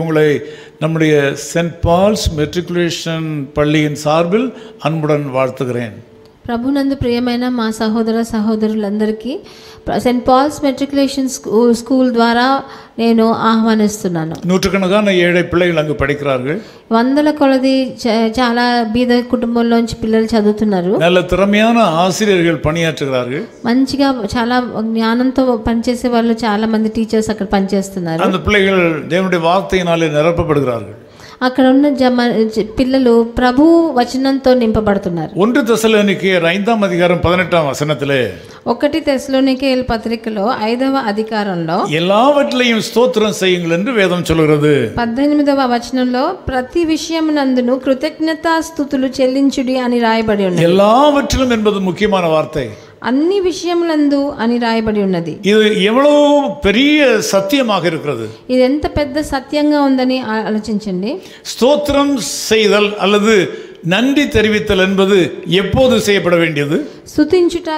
உங்களை நம்முடைய send balls matriculation பள்ளியின் சார்பில் அன்புடன் வாழ்த்துகிறேன். ప్రభునందు ప్రియమైన మా సహోదర సహోదరులందరికీ సెయింట్ పాల్స్ మెట్రికులేషన్ స్కూల్ ద్వారా నేను ఆహ్వానిస్తున్నాను. நூற்றுக்கணக்கான ஏழை பிள்ளைகள் அங்கு படிக்கிறார்கள். వందల కొలది చాలా బీద కుటుంబంలోంచి పిల్లలు చదువుతున్నారు. நல்ல திறமையான ஆசிரியர்கள் பணியாற்றுகிறார்கள். మంచిగా చాలా జ్ఞానంతో పనిచేసే వాళ్ళు చాలా మంది టీచర్స్ అక్కడ పనిచేస్తున్నారు. அந்த பிள்ளைகள் தேவனுடைய வார்த்தையினாலே நிரப்பப்படுகிறார்கள். అక్కడ ఉన్న పిల్లలు ప్రభు వచనంతో నింపబడుతున్నారు. 1 தெசலோனிக்கேயர் 5ஆம் அதிகாரம் 18ஆம் வசனத்திலே 1 తెస్సలోనికేయుల పత్రికలో 5వ అధికారంలో எல்லாவற்றையும் ஸ்தோத்திரம் செய்யுங்கள் என்று வேதம் சொல்கிறது. 18వ వచనంలో ప్రతి విషయమునందును కృతజ్ఞతాస్తుతులు చెల్లించుడి అని రాయబడి ఉన్నది. எல்லாவற்றிலும் என்பது முக்கியமான வார்த்தை. అన్ని విషయములందు అని రాయబడి ఉన్నది. இது எவ்வளவு பெரிய சத்தியமாக இருக்கிறது. ఇది ఎంత పెద్ద సత్యంగా ఉందని ఆలోచించండి. ஸ்தோத்திரம் செய்தல் அல்லது நன்றி தெரிவித்தல் என்பது எப்போது செய்யப்பட வேண்டியது? స్తుతించుట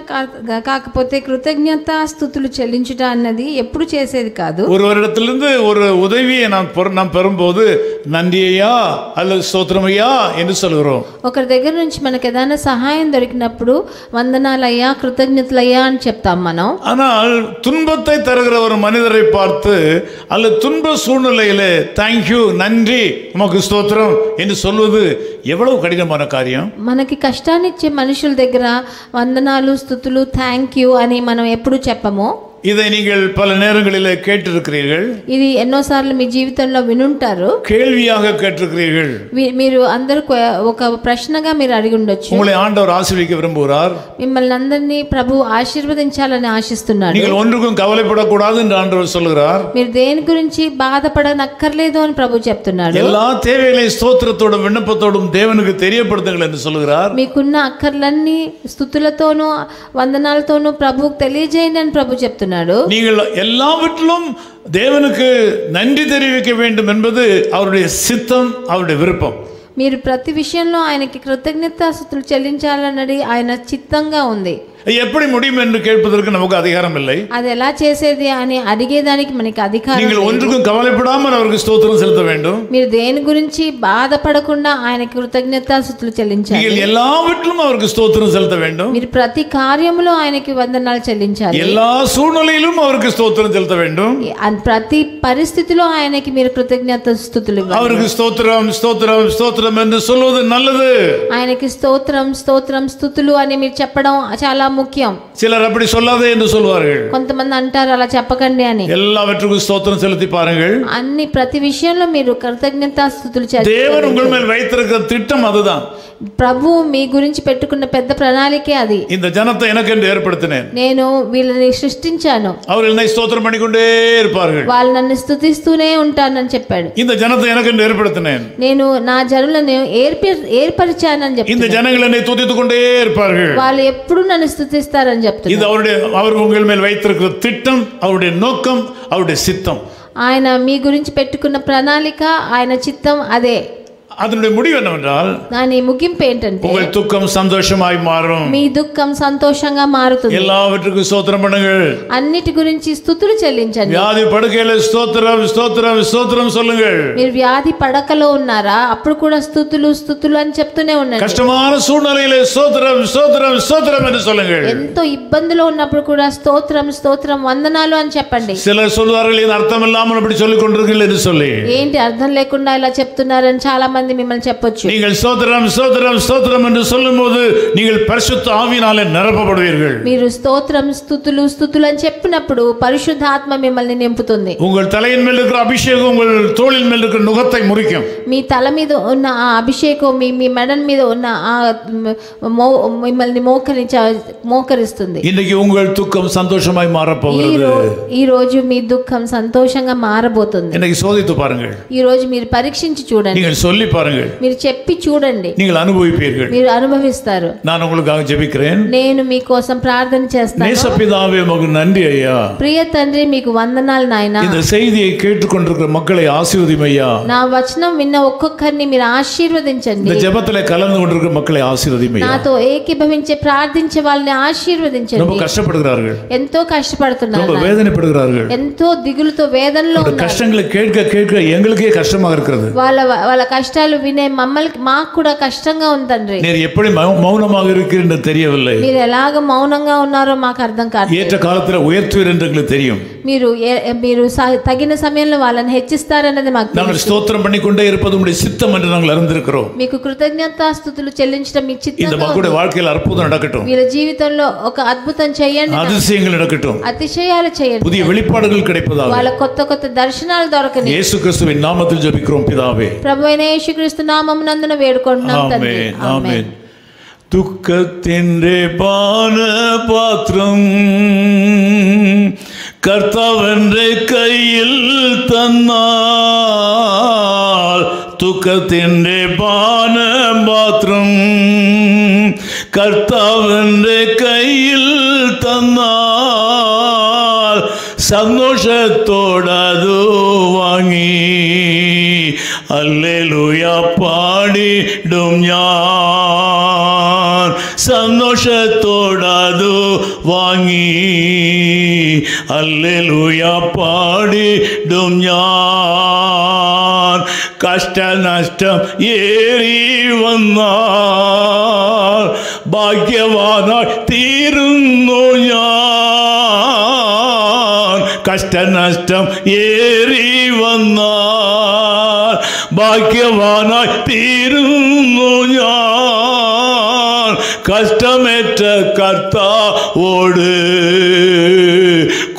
కాకపోతే కృతజ్ఞత స్తుతులు చెల్లించుట అన్నది ఎప్పుడు చేసేది కాదు. ஒருவரிடத்திலிருந்து ஒரு உதவியை நாம் பெறும்போது நன்றியா அல்லது ஸ்தோத்திரமையா என்று சொல்கிறோம். ఒకరి దగ్గర నుంచి మనకు ఏదైనా సహాయం దొరికినప్పుడు వందనాలయ్యా కృతజ్ఞతలయ్యా అని చెప్తాం మనం. ஆனால் துன்பத்தை தருகிற ஒரு மனிதரை பார்த்து அல்லது துன்ப சூழ்நிலையிலே தேங்க்யூ நன்றி உமக்கு ஸ்தோத்திரம் என்று சொல்வது எவ்வளவு கடினமான காரியம். మనకి కష్టాన్ని ఇచ్చే మనుషుల దగ్గర వందనాలు స్తుతులు థ్యాంక్ యూ అని మనం ఎప్పుడు చెప్పము. இதை நீங்கள் பல நேரங்களிலே கேட்டிருக்கிறீர்கள். ఇది ఎన్నోసార్లు మీ జీవితంలో వినుంటారు. கேள்வியாக கேட்டிருக்கிறீர்கள். మీరు అందరూ ఒక ప్రశ్నగా మీరు అడిగి ఉండొచ్చు. உங்களை ஆண்டவர் ஆசீர்வதிக்க விரும்புகிறார். మిమ్మల్ని అందరినీ ప్రభు ఆశీర్వదించాలని ఆశిస్తున్నాడు. நீங்கள் ஒன்றுக்கும் கவலைப்படக்கூடாது என்று ஆண்டவர் சொல்கிறார். మీరు దేని గురించి బాధపడనక్కర్లేదు అని ప్రభు చెప్తున్నాడు. எல்லா தேவைகளையும் ஸ்தோத்திரத்தோடும் விண்ணப்பத்தோடும் தேவனுக்கு தெரியப்படுத்துங்கள் என்று சொல்கிறார். మీకున్న అక్కర్లన్నీ స్తుతులతోనూ వందనాలతోనూ ప్రభువుకు తెలియజేయండి అని ప్రభు చెప్తున్నాడు. நீங்கள் எல்லாவற்றிலும் தேவனுக்கு நன்றி தெரிவிக்க வேண்டும் என்பது அவருடைய சித்தம், அவருடைய விருப்பம். మీరు ప్రతి విషయంలో ఆయనకి కృతజ్ఞతాస్తుతులు చెల్లించాలన్నది ఆయన చిత్తంగా ఉంది. எப்படி முடியும் என்று கேட்பதற்கு நமக்கு அதிகாரம் இல்லை. అది ఎలా చేసేది అని అడిగేదానికి మనకి అధికారం நீங்கள் ஒன்றுக்கும் கவலைப்படாமல் அவருக்கு ஸ்தோத்திரம் செலுத்த வேண்டும். మీరు దేని గురించి బాధపడకుండా ఆయనకి కృతజ్ఞతాస్తుతులు చెల్లించాలి. நீங்கள் எல்லாவற்றிலும் அவருக்கு ஸ்தோத்திரம் செலுத்த வேண்டும். మీరు ప్రతి కార్యములో ఆయనకి వందనాలు చెల్లించాలి. எல்லா சூழ்நிலையிலும் அவருக்கு ஸ்தோத்திரம் செலுத்த வேண்டும். ప్రతి పరిస్థితిలో ఆయనకి మీరు కృతజ్ఞతాస్తుతులు ఇవ్వాలి. அவருக்கு ஸ்தோத்திரம் ஸ்தோத்திரம் ஸ்தோத்திரம் என்று சொல்வது நல்லது. ఆయనకి స్తోత్రం స్తోత్రం స్తుతులు అని మీరు చెప్పడం చాలా ముఖ్యం. சிலர் அப்படி சொல்லாதே என்று சொல்வார்கள். కొంతమంది అంటారు అలా చెప్పకండి అని. எல்லாவற்றுக்கும் ஸ்தோத்திரம் செலுத்தி பாருங்கள். అన్ని ప్రతి విషయంలో మీరు కృతజ్ఞతాస్తుతులు చెల్లించాలి. தேவன் உங்கள் மேல் வைத்திருக்கிற திட்டம் அதுதான். ప్రభు మీ గురించి పెట్టుకున్న పెద్ద ప్రణాళికే అది. இந்த ஜனத்தை எனக்கென்று ஏற்படுத்தினேன். నేను వీళ్ళని సృష్టించాను. அவர்கள் என்னை ஸ்தோத்திரம் பண்ணிக்கொண்டே இருப்பார்கள். వాళ్ళు నన్ను స్తుతిస్తూనే ఉంటానని చెప్పాడు. இந்த ஜனத்தை எனக்கென்று ஏற்படுத்தினேன். నేను నా జనులను ఏర్పరిచానని చెప్పాడు. இந்த ஜனங்கள் என்னை துதித்துக் கொண்டே இருப்பார்கள். వాళ్ళు ఎప్పుడు నన్ను స్తుతిస్తారని చెప్తాడు. இது அவர் உங்கள் மேல் வைத்திருக்கிற திட்டம், அவருடைய நோக்கம், அவருடைய சித்தம். ఆయన మీ గురించి పెట్టుకున్న ప్రణాళిక, ఆయన చిత్తం అదే. அதனுடைய முடிவு என்னவென்றால் దాని ముగింపు ఏంటంటే உங்கள் துக்கம் சந்தோஷமாய் மாறும். మీ దుఃఖం సంతోషంగా మారుతుంది. எல்லாவற்றுக்கும் ஸ்தோத்திரம் பண்ணுங்கள். అన్నిటి గురించి స్తుతులు చెల్లించండి. வியாதி படுக்கையில ஸ்தோத்திரம் ஸ்தோத்திரம் ஸ்தோத்திரம் சொல்லுங்கள். మీరు వ్యాధి పడకలో ఉన్నారా, అప్పుడు కూడా స్తుతులు స్తుతులు అని చెప్తూనే ఉండండి. கஷ்டமான சூழ்நிலையிலே ஸ்தோத்திரம் ஸ்தோத்திரம் ஸ்தோத்திரம் என்று சொல்லுங்கள். ఎంతో ఇబ్బందిలో ఉన్నప్పుడు కూడా స్తోత్రం స్తోత్రం వందనాలు అని చెప్పండి. சிலர் சொல்வார்கள் இது அர்த்தம் இல்லாமல் அப்படி சொல்லிக் கொண்டிருக்கீர்கள் என்று சொல்லி. ఏంటి అర్థం లేకుండా ఇలా చెప్తున్నారని చాలా మంది మిమ్మల్ని చెప్పొచ్చు. நீங்கள் ஸ்தோத்திரம் ஸ்தோத்திரம் ஸ்தோத்திரம் என்று சொல்லும்போது நீங்கள் பரிசுத்த ஆவியினாலே நிரப்பப்படுவீர்கள். మీరు స్తోత్రం స్తుతులు స్తుతులు అని చెప్పినప్పుడు పరిశుద్ధాత్మ మిమ్మల్ని నింపుతుంది. உங்கள் தலையின் மேல் இருக்கிற அபிஷேகம் உங்கள் தோளின் மேல் இருக்கிற நுகத்தை முறிக்கும். మీ తల మీద ఉన్న ఆ అభిషేకం మీ మెడ మీద ఉన్న ఆ మిమ్మల్ని మోకరిస్తుంది. இன்னைக்கு உங்கள் துக்கம் சந்தோஷமாய் மாறப் போகிறது. ఈ రోజు మీ దుఃఖం సంతోషంగా మారబోతుంది. இன்னைக்கு சோதித்து பாருங்கள். ఈ రోజు మీరు పరీక్షించి చూడండి. நீங்கள் சொல்லி பாருங்கள், మీరు చెప్పి చూడండి, நீங்கள் அனுபவிப்பீர்கள். మీరు అనుభవిస్తారు. நான் உங்களுக்காக ஜெபிக்கிறேன். నేను మీకోసం ప్రార్థన చేస్తాను. நேசப்பிதாவே உமக்கு நன்றி ஐயா. ప్రియ తండ్రి మీకు వందనాలు నాయనా. இந்த செய்தியை கேட்டுக்கொண்டிருக்கிற மக்களை ஆசீர்வதியும் ஐயா. నా వచనం విన్న ఒక్కొక్కరిని మీరు ఆశీర్వదించండి. இந்த ஜெபத்திலே கலந்து கொண்டிருக்கிற மக்களை ஆசீர்వதியும் ஐயா. నాతో ఏకీభవించే ప్రార్థించే వాళ్ళని ఆశీర్వదించండి. ரொம்ப కష్టப்படுகிறார்கள், ఎంతో కష్టపడుతున్నారు, ரொம்ப வேதனைப்படுகிறார்கள். ఎంతో దిగులుతో వేదనలో ఉన్నారు. கஷ்டங்களை கேட்க கேட்க எங்களுக்கே கஷ்டமாக இருக்கிறது. వాళ్ళ కష్టాలు వినే మమ్మల్ని మాకు కూడా కష్టంగా ఉంది తండ్రి. நீர் எப்படி மௌனமாக இருக்கிறீர் என்று தெரியவில்லை. మీరు ఎలాగ మౌనంగా ఉన్నారో మాకు అర్థం కాదు. ஏற்ற காலத்தில் உயர்த்துவீர் என்று எங்களுக்கு தெரியும். మీరు తగిన సమయంలో వాళ్ళని హెచ్చిస్తారన్నది మాకు తెలుసు. நாங்கள் ஸ்தோத்திரம் பண்ணிக்கொண்டே இருப்பது உம்முடைய சித்தம் என்று நாங்கள் அறிந்திருக்கிறோம். మీకు కృతజ్ఞతాస్తుతులు చెల్లించడం మీ చిత్తం. இந்த மக்களுடைய வாழ்க்கையில் அற்புதம் நடக்கட்டும். వీళ్ళ జీవితంలో ఒక అద్భుతం చేయండి, அதிசயங்கள் நடக்கட்டும், అతిశయాలు చేయండి, புதிய வெளிப்பாடுகள் கிடைப்பதாக వాళ్ళ కొత్త కొత్త దర్శనాలు దొరకని இயேசு கிறிஸ்துவின் நாமத்தில் ஜெபிக்கிறோம் பிதாவே. ప్రభువైన యేసుక్రీస్తు నామమునందున వేడుకుంటున్నాం తండ్రి. ఆమేన్. ദുഃഖത്തിൻ്റെ പാനപാത്രം കർത്താവിൻ്റെ കയ്യിൽ തന്നാൽ, ദുഃഖത്തിൻ്റെ പാനപാത്രം കർത്താവിൻ്റെ കയ്യിൽ തന്നാൽ, സന്തോഷത്തോടതു വാങ്ങി ഹല്ലേലൂയ പാടിടും ഞാൻ. സന്തോഷത്തോടതു വാങ്ങി ഹല്ലേലൂയ പാടിടും ഞാൻ. കഷ്ടനഷ്ടം ഏറി വന്നാൽ ഭാഗ്യവാനായി തീരുന്നു ഞാൻ. കഷ്ടനഷ്ടം ഏറി വന്നാൽ ഭാഗ്യവാനായി തീരുന്നു ഞാൻ. കഷ്ടമേറ്റ കർത്താവോട്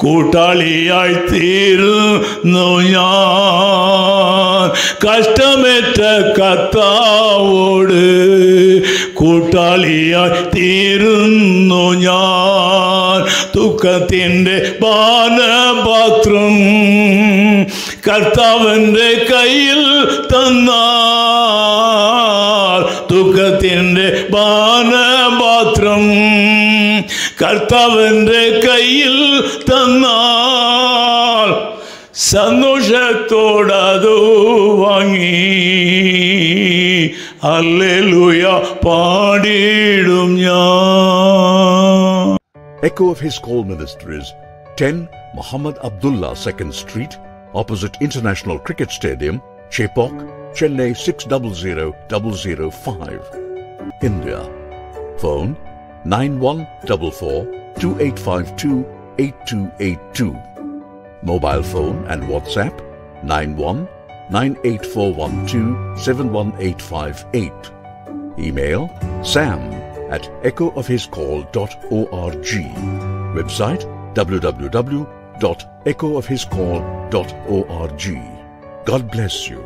കൂട്ടാളിയായി തീരുന്നു ഞാൻ. കഷ്ടമേറ്റ കർത്താവോട് കൂട്ടാളിയായി തീരുന്നു ഞാൻ. ദുഃഖത്തിൻ്റെ പാനപാത്രം കർത്താവിൻ്റെ കയ്യിൽ തന്നാൽ, ദുഃഖത്തിൻ്റെ പാനപാത്രം കർത്താവിൻ്റെ കയ്യിൽ തന്നാൽ, സന്തോഷത്തോടതു വാങ്ങി ഹല്ലേലൂയ പാടിടും ഞാൻ. Echo of His Call Ministries, 10 Muhammad Abdullah 2nd Street, opposite International Cricket Stadium, Chepauk, Chennai 600005, India. Phone 9144-2852-8282. Mobile phone and WhatsApp 91-98412-71858. Email sam@echoofhiscall.org. Website www.echoofhiscall.org. God bless you.